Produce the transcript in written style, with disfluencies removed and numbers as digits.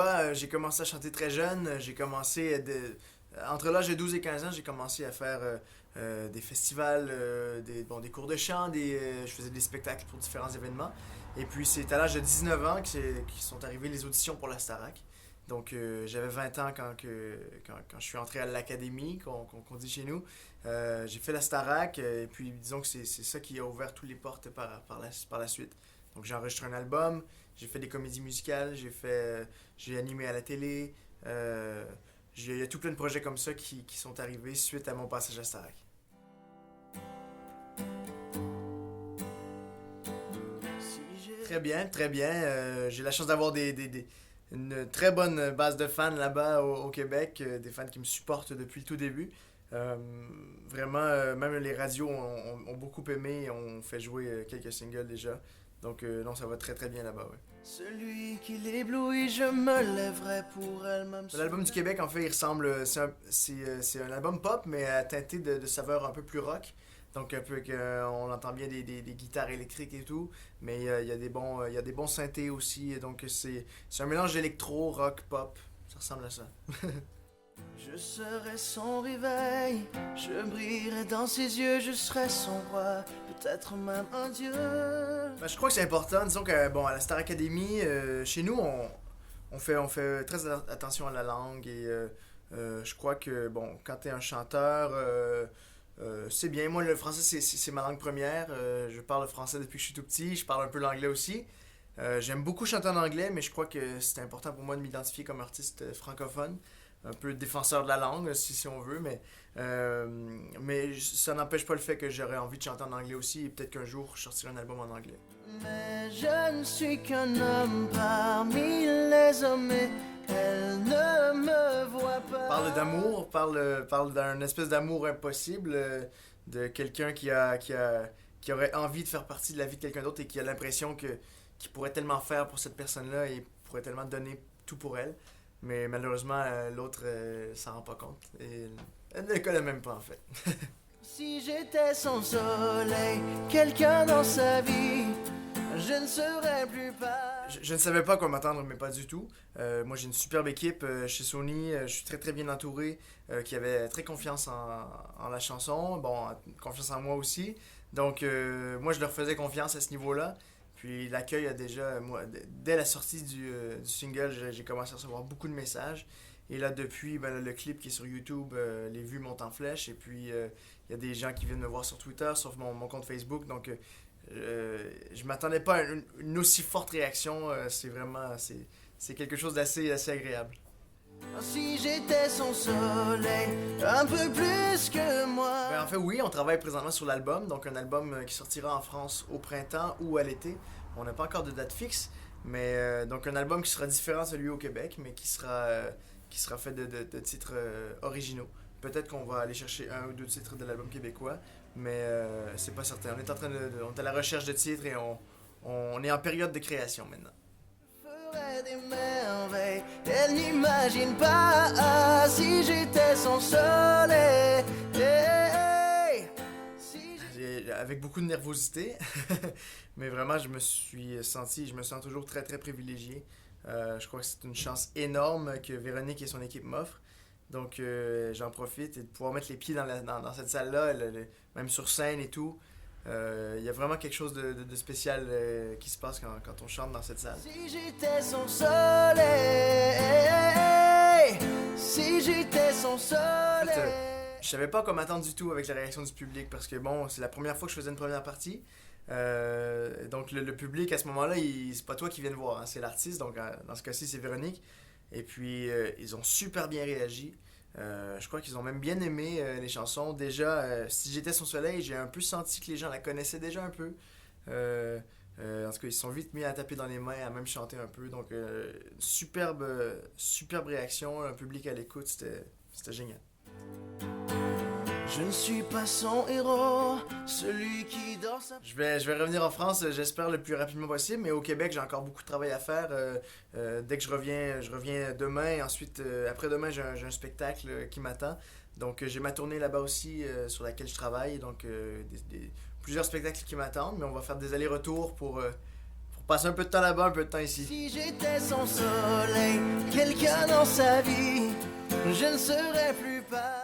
là-bas, j'ai commencé à chanter très jeune. J'ai commencé entre l'âge de 12 et 15 ans, j'ai commencé à faire des festivals, des cours de chant, je faisais des spectacles pour différents événements. Et puis c'est à l'âge de 19 ans qu'ils sont arrivées les auditions pour la Starac. Donc j'avais 20 ans quand je suis entré à l'académie, qu'on dit chez nous. J'ai fait la Starac, et puis disons que c'est ça qui a ouvert toutes les portes par la suite. Donc j'ai enregistré un album, j'ai fait des comédies musicales, j'ai animé à la télé. Il y a tout plein de projets comme ça qui sont arrivés suite à mon passage à Starac. Très bien, très bien. J'ai la chance d'avoir une très bonne base de fans là-bas au Québec, des fans qui me supportent depuis le tout début. Euh, Vraiment, même les radios ont beaucoup aimé et ont fait jouer quelques singles déjà. Donc non, ça va très très bien là-bas, ouais. Celui qui l'éblouit, je me lèverai pour elle même. L'album du Québec, en fait, il ressemble. C'est un album pop, mais teinté de saveurs un peu plus rock. Donc un peu on entend bien des guitares électriques et tout, mais il y a il y a des bons synthés aussi. Donc c'est un mélange d'électro, rock, pop. Ça ressemble à ça. Je serai son réveil, je brillerai dans ses yeux, je serai son roi, peut-être même un dieu. Ben, je crois que c'est important, disons que bon, à la Star Academy, chez nous, on fait très attention à la langue et je crois que bon, quand t'es un chanteur, c'est bien. Moi, le français, c'est ma langue première. Je parle le français depuis que je suis tout petit, je parle un peu l'anglais aussi. J'aime beaucoup chanter en anglais, mais je crois que c'est important pour moi de m'identifier comme artiste francophone un peu défenseur de la langue, si on veut, mais ça n'empêche pas le fait que j'aurais envie de chanter en anglais aussi, et peut-être qu'un jour, je sortirai un album en anglais. Mais je ne suis qu'un homme parmi les hommes et elle ne me voit pas. Parle d'un espèce d'amour impossible, de quelqu'un qui aurait envie de faire partie de la vie de quelqu'un d'autre et qui a l'impression qu'il pourrait tellement faire pour cette personne-là et pourrait tellement donner tout pour elle. Mais malheureusement, l'autre s'en rend pas compte. Et elle ne le connaît même pas, en fait. Si j'étais son soleil, quelqu'un dans sa vie, je ne serais plus pas. Je ne savais pas quoi m'attendre, mais pas du tout. Moi, j'ai une superbe équipe chez Sony. Je suis très très bien entouré, qui avait très confiance en la chanson. Bon, confiance en moi aussi. Donc, moi, je leur faisais confiance à ce niveau-là. Puis l'accueil a déjà, moi, dès la sortie du single, j'ai commencé à recevoir beaucoup de messages. Et là, depuis, ben, le clip qui est sur YouTube, les vues montent en flèche. Et puis, il y a des gens qui viennent me voir sur Twitter, sur mon compte Facebook. Donc, je m'attendais pas à une aussi forte réaction. C'est quelque chose assez agréable. Si j'étais son soleil, un peu plus que moi. Ben, en fait, oui, on travaille présentement sur l'album. Donc, un album qui sortira en France au printemps ou à l'été. On n'a pas encore de date fixe. Mais donc, un album qui sera différent de celui au Québec, mais qui sera fait de titres originaux. Peut-être qu'on va aller chercher un ou deux titres de l'album québécois, mais c'est pas certain. On est à la recherche de titres et on est en période de création maintenant. Des merveilles, elle n'imagine pas si j'étais son soleil. Avec beaucoup de nervosité, mais vraiment je me sens toujours très très privilégié. Je crois que c'est une chance énorme que Véronique et son équipe m'offrent. Donc j'en profite et de pouvoir mettre les pieds dans cette salle-là, même sur scène et tout. Il y a vraiment quelque chose de spécial qui se passe quand on chante dans cette salle. Si j'étais son soleil, si j'étais son soleil. En fait, je savais pas quoi m'attendre du tout avec la réaction du public parce que bon, c'est la première fois que je faisais une première partie. Donc le public à ce moment-là, c'est pas toi qui viens de voir, hein, c'est l'artiste. Donc dans ce cas-ci, c'est Véronique. Et puis ils ont super bien réagi. Je crois qu'ils ont même bien aimé les chansons. Déjà, si j'étais son soleil, j'ai un peu senti que les gens la connaissaient déjà un peu. En tout cas, ils se sont vite mis à taper dans les mains, à même chanter un peu. Donc, superbe réaction, un public à l'écoute, c'était génial. Je ne suis pas son héros, celui qui dort sa... Je vais revenir en France, j'espère le plus rapidement possible, mais au Québec, j'ai encore beaucoup de travail à faire. Dès que je reviens demain, et ensuite, après-demain, j'ai un spectacle qui m'attend. Donc, j'ai ma tournée là-bas aussi sur laquelle je travaille, donc plusieurs spectacles qui m'attendent, mais on va faire des allers-retours pour passer un peu de temps là-bas, un peu de temps ici. Si j'étais son soleil, quelqu'un dans sa vie, je ne serais plus pas.